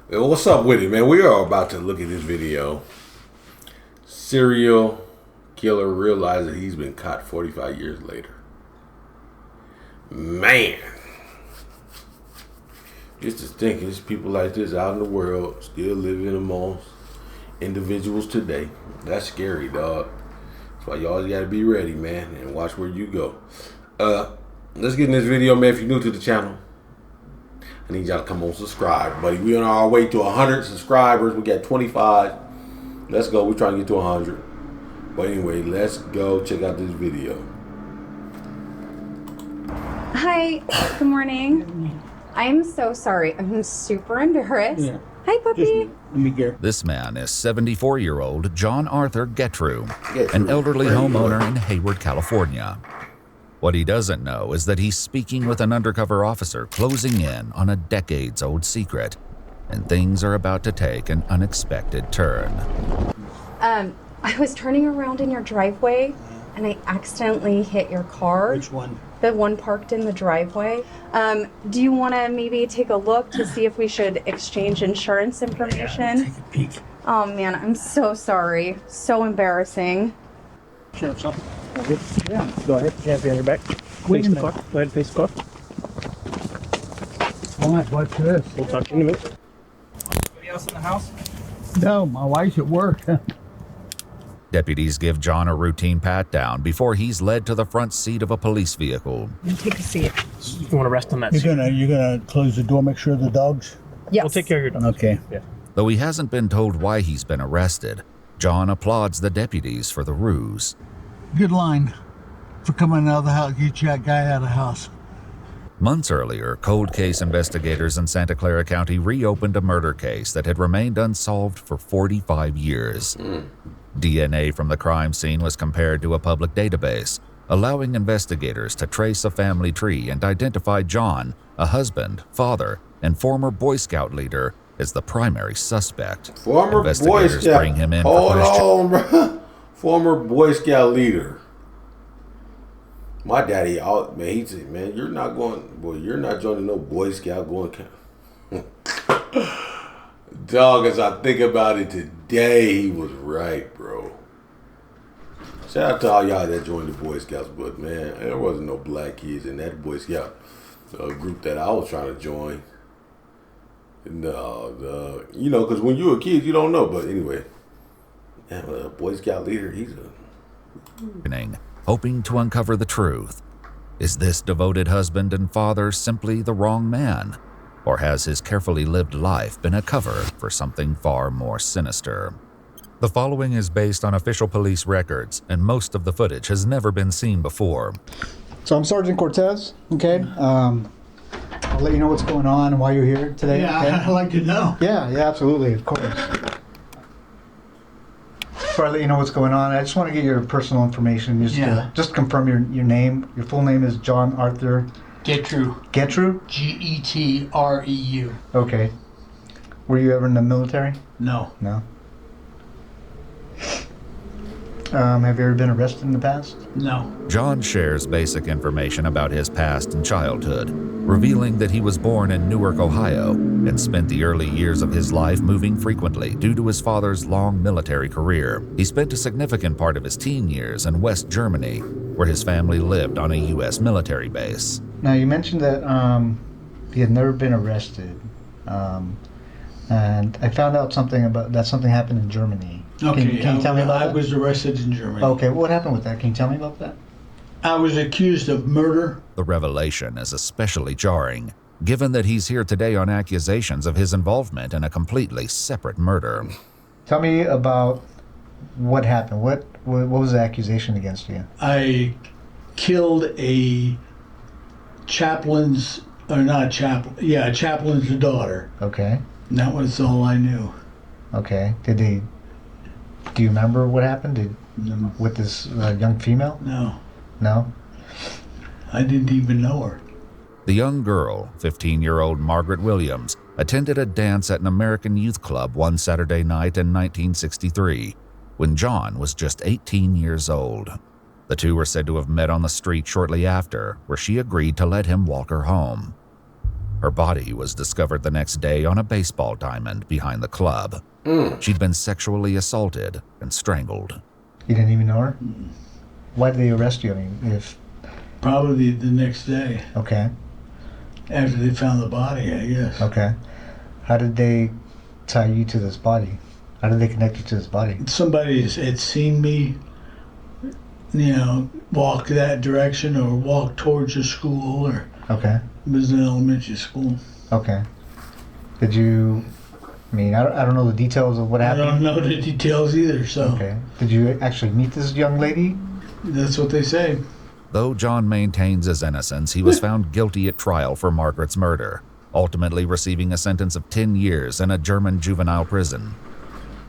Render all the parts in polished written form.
Well, what's up with it, man? We are about to look at this video. Serial killer realizes he's been caught 45 years later. Man. Just to think, there's people like this out in the world still living amongst individuals today. That's scary, dog. That's why you always got to be ready, man, and watch where you go. Let's get in this video, man. If you're new to the channel, I need y'all to come on subscribe, buddy. We on our way to 100 subscribers. We got 25. Let's go. We're trying to get to 100. But anyway, let's go check out this video. Hi. Good morning. I'm so sorry. I'm super embarrassed. Yeah. Hi, puppy. This man is 74-year-old John Arthur Gettru, an elderly homeowner in Hayward, California. What he doesn't know is that he's speaking with an undercover officer closing in on a decades-old secret, and things are about to take an unexpected turn. I was turning around in your driveway, and I accidentally hit your car. Which one? The one parked in the driveway. Do you want to maybe take a look to see if we should exchange insurance information? Take a peek. Oh, man, I'm so sorry. So embarrassing. Sure, something. Yeah, go ahead. Hands behind your back. Wait in the car. Go ahead, face the car. All right, what's this? We'll talk to you in a minute. Anybody else in the house? No, my wife's at work. Deputies give John a routine pat-down before he's led to the front seat of a police vehicle. Take a seat. You want to rest on that seat? You're gonna close the door, make sure the dogs. Yes. We'll take care of your dog. Okay. Yeah. Though he hasn't been told why he's been arrested, John applauds the deputies for the ruse. Good line for coming out of the house. Get that guy out of the house. Months earlier, cold case investigators in Santa Clara County reopened a murder case that had remained unsolved for 45 years. DNA from the crime scene was compared to a public database, allowing investigators to trace a family tree and identify John, a husband, father, and former Boy Scout leader, as the primary suspect. Former Boy Scout. Bring him in Hold for questioning. on, bro. Former Boy Scout leader. My daddy, man, he said, man, you're not joining no Boy Scout going. Dog, as I think about it today, he was right, bro. Shout out to all y'all that joined the Boy Scouts, but man, there wasn't no black kids in that Boy Scout group that I was trying to join. No, because when you were a kid, you don't know. But anyway, a Boy Scout leader, he's a... hoping to uncover the truth. Is this devoted husband and father simply the wrong man? Or has his carefully lived life been a cover for something far more sinister? The following is based on official police records, and most of the footage has never been seen before. So I'm Sergeant Cortez, okay? I'll let you know what's going on and why you're here today. Yeah, okay? I'd like to know. Yeah, absolutely, of course. Before I let you know what's going on, I just want to get your personal information. Just confirm your name. Your full name is John Arthur Gettru. Gettru? Getreu. Okay. Were you ever in the military? No. No. Have you ever been arrested in the past? No. John shares basic information about his past and childhood, revealing that he was born in Newark, Ohio, and spent the early years of his life moving frequently due to his father's long military career. He spent a significant part of his teen years in West Germany, where his family lived on a U.S. military base. Now, you mentioned that he had never been arrested, and I found out something happened in Germany. Okay. Can you tell me about I that? was arrested in Germany. Okay, what happened with that? Can you tell me about that? I was accused of murder. The revelation is especially jarring, given that he's here today on accusations of his involvement in a completely separate murder. Tell me about what happened. What was the accusation against you? I killed a chaplain's daughter. Okay. And that was all I knew. Okay. Do you remember what happened with this young female? No. No? I didn't even know her. The young girl, 15-year-old Margaret Williams, attended a dance at an American youth club one Saturday night in 1963, when John was just 18 years old. The two were said to have met on the street shortly after, where she agreed to let him walk her home. Her body was discovered the next day on a baseball diamond behind the club. She'd been sexually assaulted and strangled. You didn't even know her? Why did they arrest you? I mean, if... Probably the next day Okay, after they found the body, I guess. okay. How did they tie you to this body? How did they connect you to this body? Somebody had seen me, walk that direction or walk towards the school, or Okay, it was an elementary school. okay. Did you... I mean, I don't know the details of what I happened. don't know the details either, so Okay. Did you actually meet this young lady? that's what they say. Though John maintains his innocence, he was found guilty at trial for Margaret's murder, ultimately receiving a sentence of 10 years in a German juvenile prison.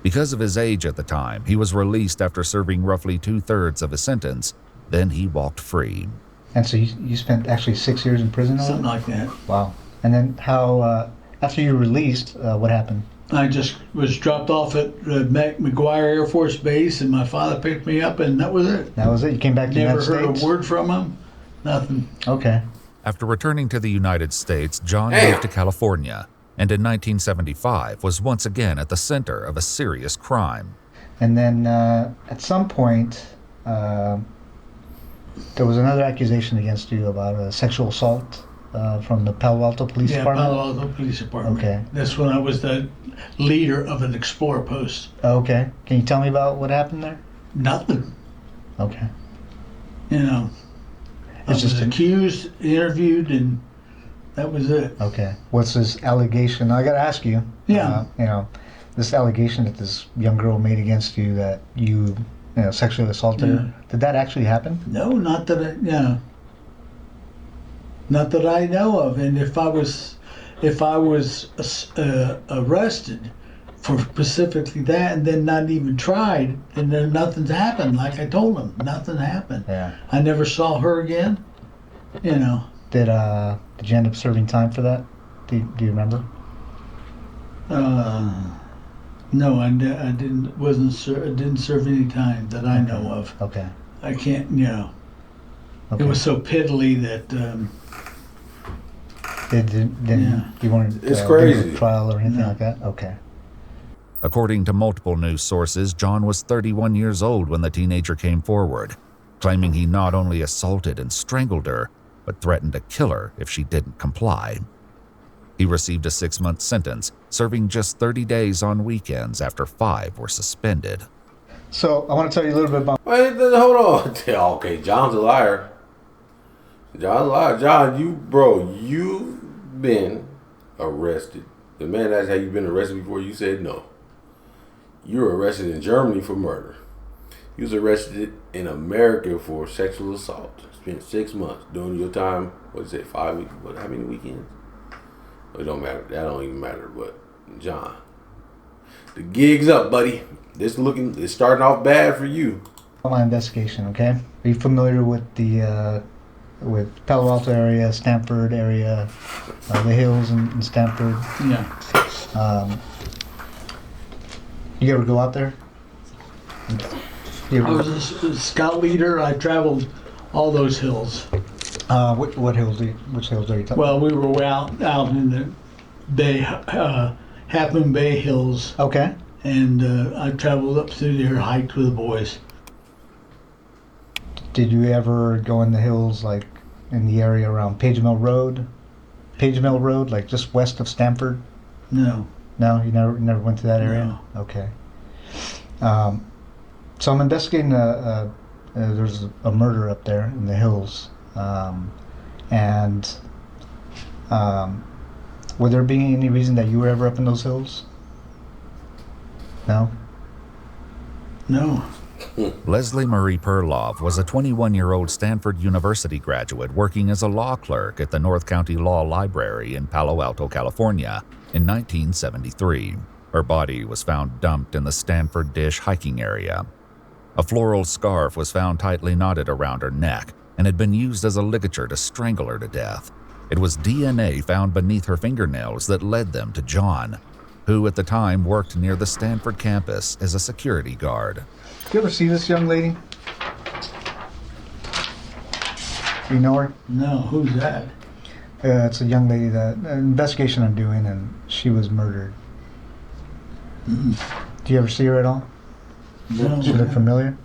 Because of his age at the time, he was released after serving roughly 2/3 of his sentence. Then he walked free. And so you spent actually 6 years in prison? all Something that? like that. Wow. And then how, after you were released, what happened? I just was dropped off at McGuire Air Force Base, and my father picked me up, and that was it. That was it? You came back to the Never United heard States? a word from him. Nothing. Okay. After returning to the United States, John Damn. moved to California, and in 1975 was once again at the center of a serious crime. And then at some point, there was another accusation against you about a sexual assault from the Palo Alto Police Yeah, Department? Palo Alto Police Department. Okay. That's when I was the leader of an Explorer post. Okay. Can you tell me about what happened there? Nothing. Okay. I It's was just an- accused, interviewed, and that was it. Okay. What's this allegation? I got to ask you. Yeah. This allegation that this young girl made against you that you sexually assaulted her. Did that actually happen? No, not that not that I know of. And if I was arrested for specifically that, and then not even tried, and then nothing's happened. Like I told him, nothing happened. Yeah. I never saw her again. Did you end up serving time for that? Do you remember? No, I didn't. Didn't serve any time that I know of. Okay. I can't. Okay. It was so piddly that. You weren't It's given crazy. a trial or anything No. like that? Okay. According to multiple news sources, John was 31 years old when the teenager came forward, claiming he not only assaulted and strangled her, but threatened to kill her if she didn't comply. He received a 6-month sentence, serving just 30 days on weekends after 5 were suspended. So I want to tell you a little bit about. Wait, hold on. Okay, John's a liar. John's a liar. John, you've been arrested. The man asked, have you been arrested before? You said no. You were arrested in Germany for murder. You was arrested in America for sexual assault. Spent 6 months doing your time. What is it? 5 weeks? What? How many weekends? It don't matter. That don't even matter. But John, the gig's up, buddy. It's starting off bad for you. My investigation. Okay. Are you familiar with the with Palo Alto area, Stanford area, the hills in Stanford? Yeah. You ever go out there? You I ever, was a scout leader. I traveled all those hills. what hills? Which hills are you talking? Well, we were out in the Bay, Half Moon Bay Hills, Okay. and I traveled up through there, hiked with the boys. Did you ever go in the hills, like in the area around Page Mill Road? Page Mill Road, like just west of Stanford? No. No, you never went to that area. No. Okay. So I'm investigating. There's a murder up there in the hills, and would there be any reason that you were ever up in those hills? No. No. Leslie Marie Perloff was a 21-year-old Stanford University graduate working as a law clerk at the North County Law Library in Palo Alto, California in 1973. Her body was found dumped in the Stanford Dish hiking area. A floral scarf was found tightly knotted around her neck and had been used as a ligature to strangle her to death. It was DNA found beneath her fingernails that led them to John, who at the time worked near the Stanford campus as a security guard. Did you ever see this young lady? You know her? No. Who's that? It's a young lady that an investigation I'm doing, and she was murdered. Do you ever see her at all? No. She look familiar?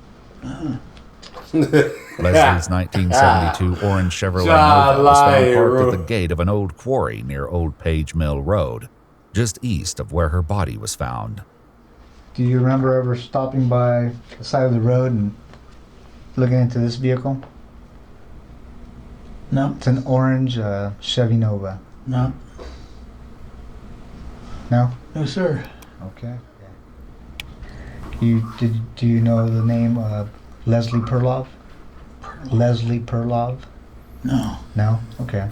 Leslie's 1972 orange Chevrolet John Nova was found Lyon, parked bro. at the gate of an old quarry near Old Page Mill Road, just east of where her body was found. Do you remember ever stopping by the side of the road and looking into this vehicle? No, It's an orange Chevy Nova. no, No? no, sir. Okay. Do you know the name Leslie Perlov? Leslie Perlov? No. No? Okay.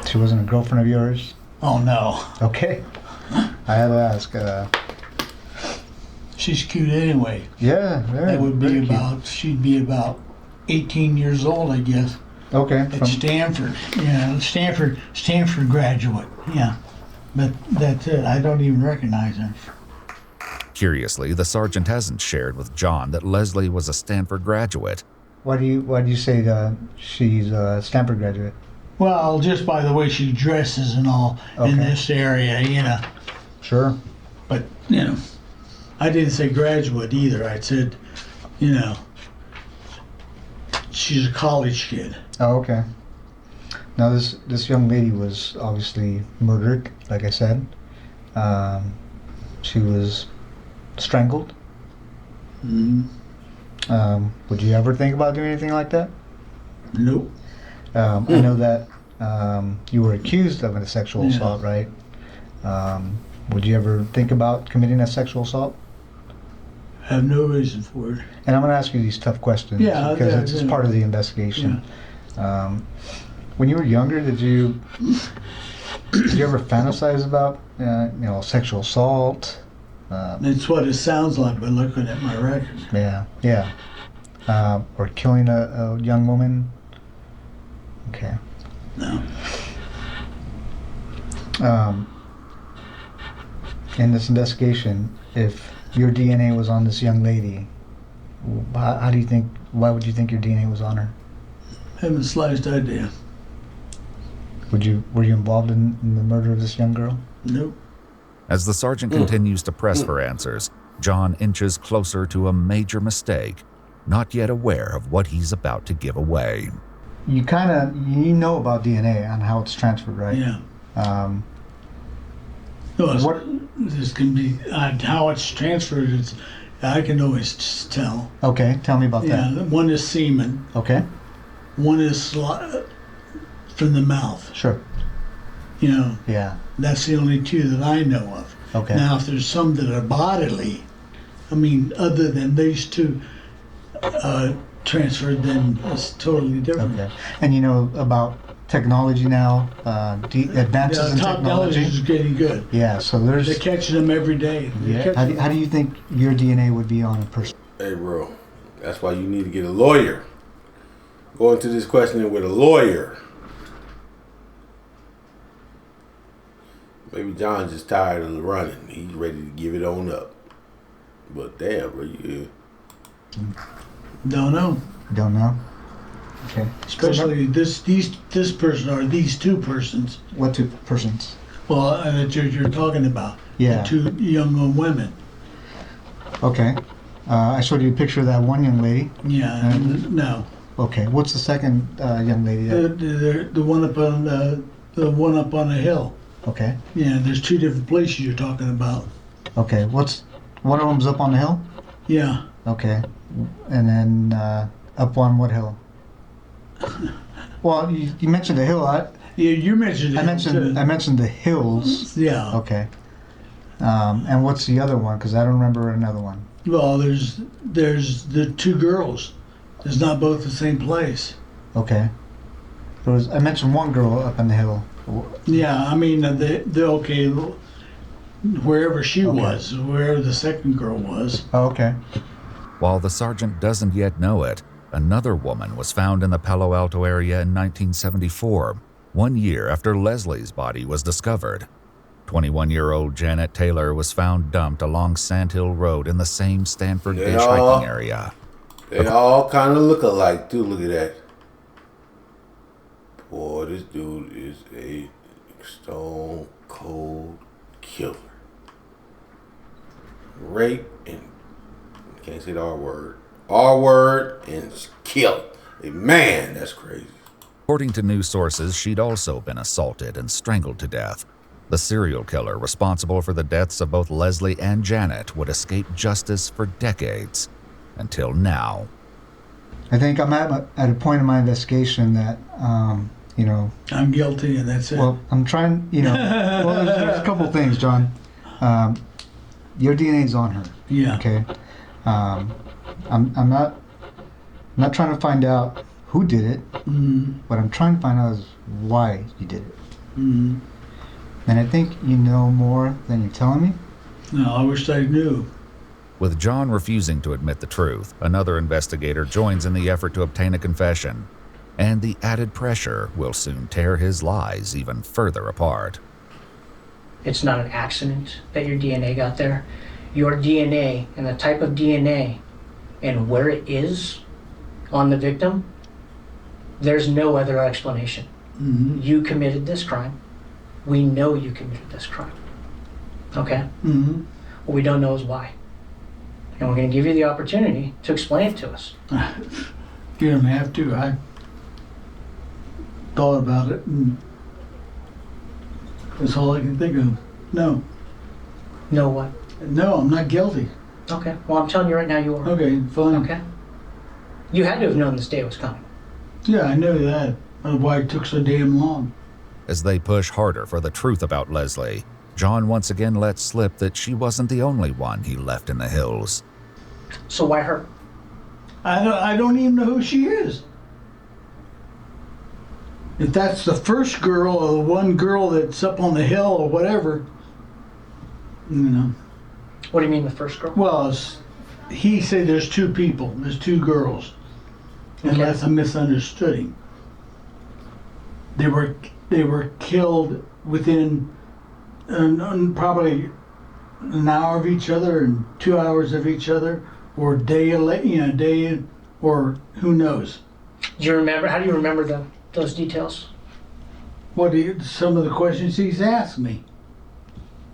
She wasn't a girlfriend of yours? Oh, no. Okay. I had to ask. She's cute anyway. Yeah, very, That would very be cute. about, she'd be about 18 years old, I guess, Okay. at Stanford. Yeah, Stanford graduate. Yeah. But that's it. I don't even recognize her. Curiously, the sergeant hasn't shared with John that Leslie was a Stanford graduate. Why do you say she's a Stanford graduate? Well, just by the way she dresses and all in Okay. this area, Sure. But, I didn't say graduate either. I said, she's a college kid. Oh, okay. Now this young lady was obviously murdered, like I said. She was strangled. Would you ever think about doing anything like that? Nope. I know that you were accused of a sexual Yeah. assault, right? Would you ever think about committing a sexual assault? I have no reason for it. And I'm going to ask you these tough questions Yeah, because yeah, it's yeah. part of the investigation. When you were younger, did you ever fantasize about sexual assault? That's what it sounds like by looking at my record. Yeah. Or killing a young woman? Okay. No. In this investigation, if your DNA was on this young lady, why would you think your DNA was on her? Haven't the slightest idea. Were you involved in the murder of this young girl? Nope. As the sergeant continues to press for answers, John inches closer to a major mistake, not yet aware of what he's about to give away. You know about DNA and how it's transferred, right? Yeah. What- This can be how it's transferred. I can always just tell. Okay, tell me about Yeah. that. One is semen. Okay, One is from the mouth. sure. Yeah. That's the only two that I know of. Okay. Now, if there's some that are bodily, other than these two transferred, then it's totally different. Okay. And you know about technology now, advances in Technology technology. is getting good. Yeah. So there's. They're catching them every day. They're catching How do you think your DNA would be on a person? Hey, bro, that's why you need to get a lawyer. Go into this questioning with a lawyer. Maybe John's just tired of running. He's ready to give it on up. But damn, bro, Don't know. Don't know. Okay. Especially this person or these two persons. What two persons? Well, that you're talking about. Yeah. The two young women. Okay. I showed you a picture of that one young lady. Yeah. No. Okay. What's the second young lady? The one up on the one up on the hill. Okay. Yeah. There's two different places you're talking about. Okay. One of them's up on the hill? Yeah. Okay. And then up on what hill? Well, you mentioned the hill. Yeah. You mentioned. I mentioned the hills. Yeah. Okay. And what's the other one? Because I don't remember another one. Well, there's the two girls. It's not both the same place. Okay. I mentioned one girl up on the hill. Yeah. The okay. Wherever she Okay. was, wherever the second girl was. Oh, okay. While the sergeant doesn't yet know it, another woman was found in the Palo Alto area in 1974, 1 year after Leslie's body was discovered. 21-year-old Janet Taylor was found dumped along Sandhill Road in the same Stanford They Ditch all- hiking area. they all kind of look alike, too. Look at that. Boy, this dude is a stone cold killer. Rape and can't say the R word. R word and kill. Man, that's crazy. According to news sources, she'd also been assaulted and strangled to death. The serial killer responsible for the deaths of both Leslie and Janet would escape justice for decades, until now. I think I'm at a point in my investigation that, you know, I'm guilty, and that's it. well, I'm trying, you know, well, there's a couple things, John. Your DNA's on her. Yeah. Okay. I'm not trying to find out who did it. Mm-hmm. What I'm trying to find out is why you did it. Mm-hmm. And I think you know more than you're telling me. No, I wish I knew. With John refusing to admit the truth, another investigator joins in the effort to obtain a confession, and the added pressure will soon tear his lies even further apart. It's not an accident that your DNA got there. Your DNA and the type of DNA and where it is on the victim, there's no other explanation. Mm-hmm. You committed this crime. We know you committed this crime. Okay? Mm-hmm. What we don't know is why. And we're going to give you the opportunity to explain it to us. You don't have to. I thought about it, and that's all I can think of. No. Know what? No, I'm not guilty. Okay. Well, I'm telling you right now you are. Okay, fine. Okay? You had to have known this day was coming. Yeah, I know that. That's why it took so damn long. As they push harder for the truth about Leslie, John once again lets slip that she wasn't the only one he left in the hills. So why her? I don't even know who she is. If that's the first girl or the one girl that's up on the hill or whatever, you know. What do you mean the first girl? Well, he said there's two people, there's two girls, unless I misunderstood him. They were killed within probably an hour of each other and 2 hours of each other, or day, or who knows. Do you remember? How do you remember those details? Some of the questions he's asked me.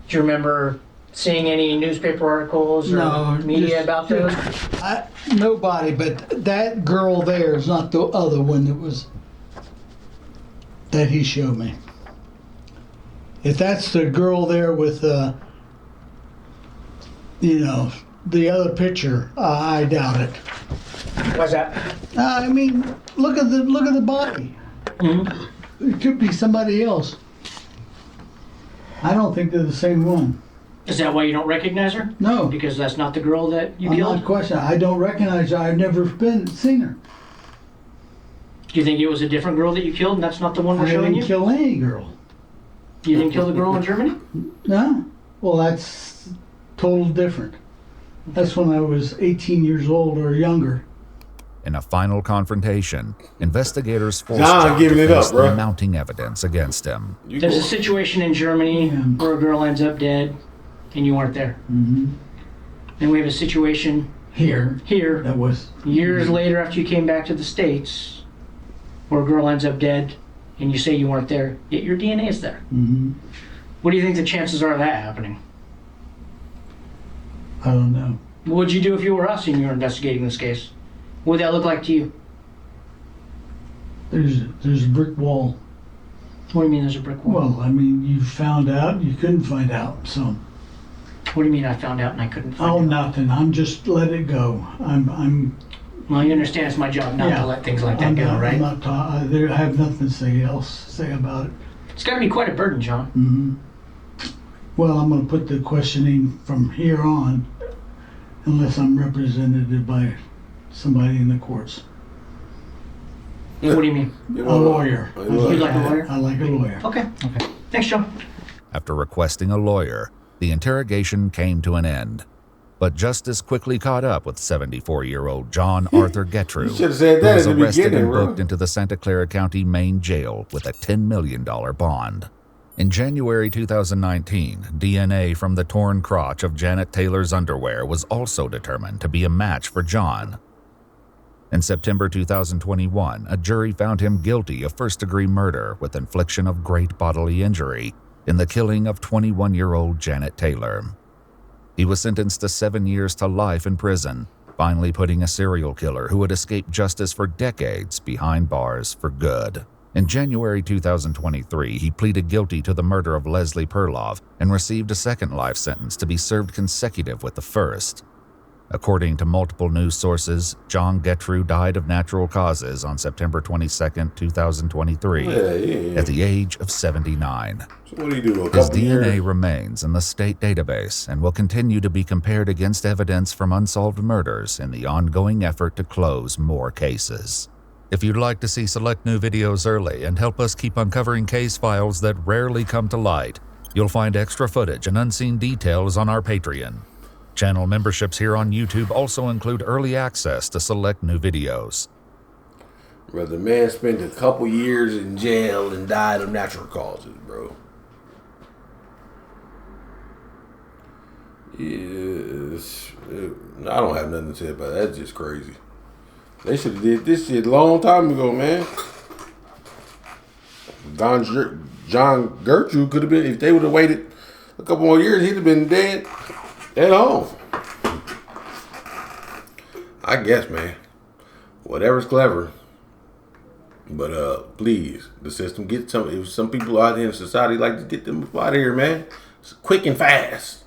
Do you remember seeing any newspaper articles or media about those? Nobody, but that girl there is not the other one that he showed me. If that's the girl there with, the other picture, I doubt it. Why's that? I mean, look at the body. Mm-hmm. It could be somebody else. I don't think they're the same one. Is that why you don't recognize her? No. Because that's not the girl that you I'm killed? not questioning. I don't recognize her. I've never seen her. Do you think it was a different girl that you killed and that's not the one we're I showing didn't you? kill any girl. You didn't kill the girl in Germany? No. Well, that's total different. That's when I was 18 years old or younger. In a final confrontation, investigators forced John John giving to it up, face bro. the mounting evidence against him. There's a situation in Germany where a girl ends up dead and you weren't there. Mm-hmm. Then we have a situation Here. here, That was. years later after you came back to the States, where a girl ends up dead and you say you weren't there, yet your DNA is there. Mm-hmm. What do you think the chances are of that happening? I don't know. What would you do if you were us and you were investigating this case? What would that look like to you? There's a brick wall. What do you mean there's a brick wall? Well, I mean, you found out, you couldn't find out. So. What do you mean I found out and I couldn't find Oh, out? nothing. I'm just let it go. I'm. Well, you understand it's my job not Yeah. to let things like that I'm go, not, right? I'm not I have nothing to say about it. It's got to be quite a burden, John. Mm-hmm. Well, I'm going to put the questioning from here on, unless I'm represented by somebody in the courts. What do you mean? A lawyer. You You like a lawyer? I like a lawyer. Okay. Thanks, John. After requesting a lawyer, the interrogation came to an end. But justice quickly caught up with 74-year-old John Arthur Gertrude, You should have said who that was at the arrested beginning, and bro. booked into the Santa Clara County main jail with a $10 million bond. In January 2019, DNA from the torn crotch of Janet Taylor's underwear was also determined to be a match for John. In September 2021, a jury found him guilty of first-degree murder with infliction of great bodily injury in the killing of 21-year-old Janet Taylor. He was sentenced to 7 years to life in prison, finally putting a serial killer who had escaped justice for decades behind bars for good. In January 2023, he pleaded guilty to the murder of Leslie Perloff and received a second life sentence to be served consecutive with the first. According to multiple news sources, John Gettru died of natural causes on September 22, 2023, at the age of 79. So what do you do? His DNA remains in the state database and will continue to be compared against evidence from unsolved murders in the ongoing effort to close more cases. If you'd like to see select new videos early and help us keep uncovering case files that rarely come to light, you'll find extra footage and unseen details on our Patreon. Channel memberships here on YouTube also include early access to select new videos. Brother, man spent a couple years in jail and died of natural causes, bro. Yes, I don't have nothing to say about that. That's just crazy. They should have did this shit a long time ago, man. John Gertrude could have been, if they would have waited a couple more years, he'd have been dead at home. I guess, man. Whatever's clever. But please, the system, get some. If some people out here in society like to get them out of here, man. It's quick and fast.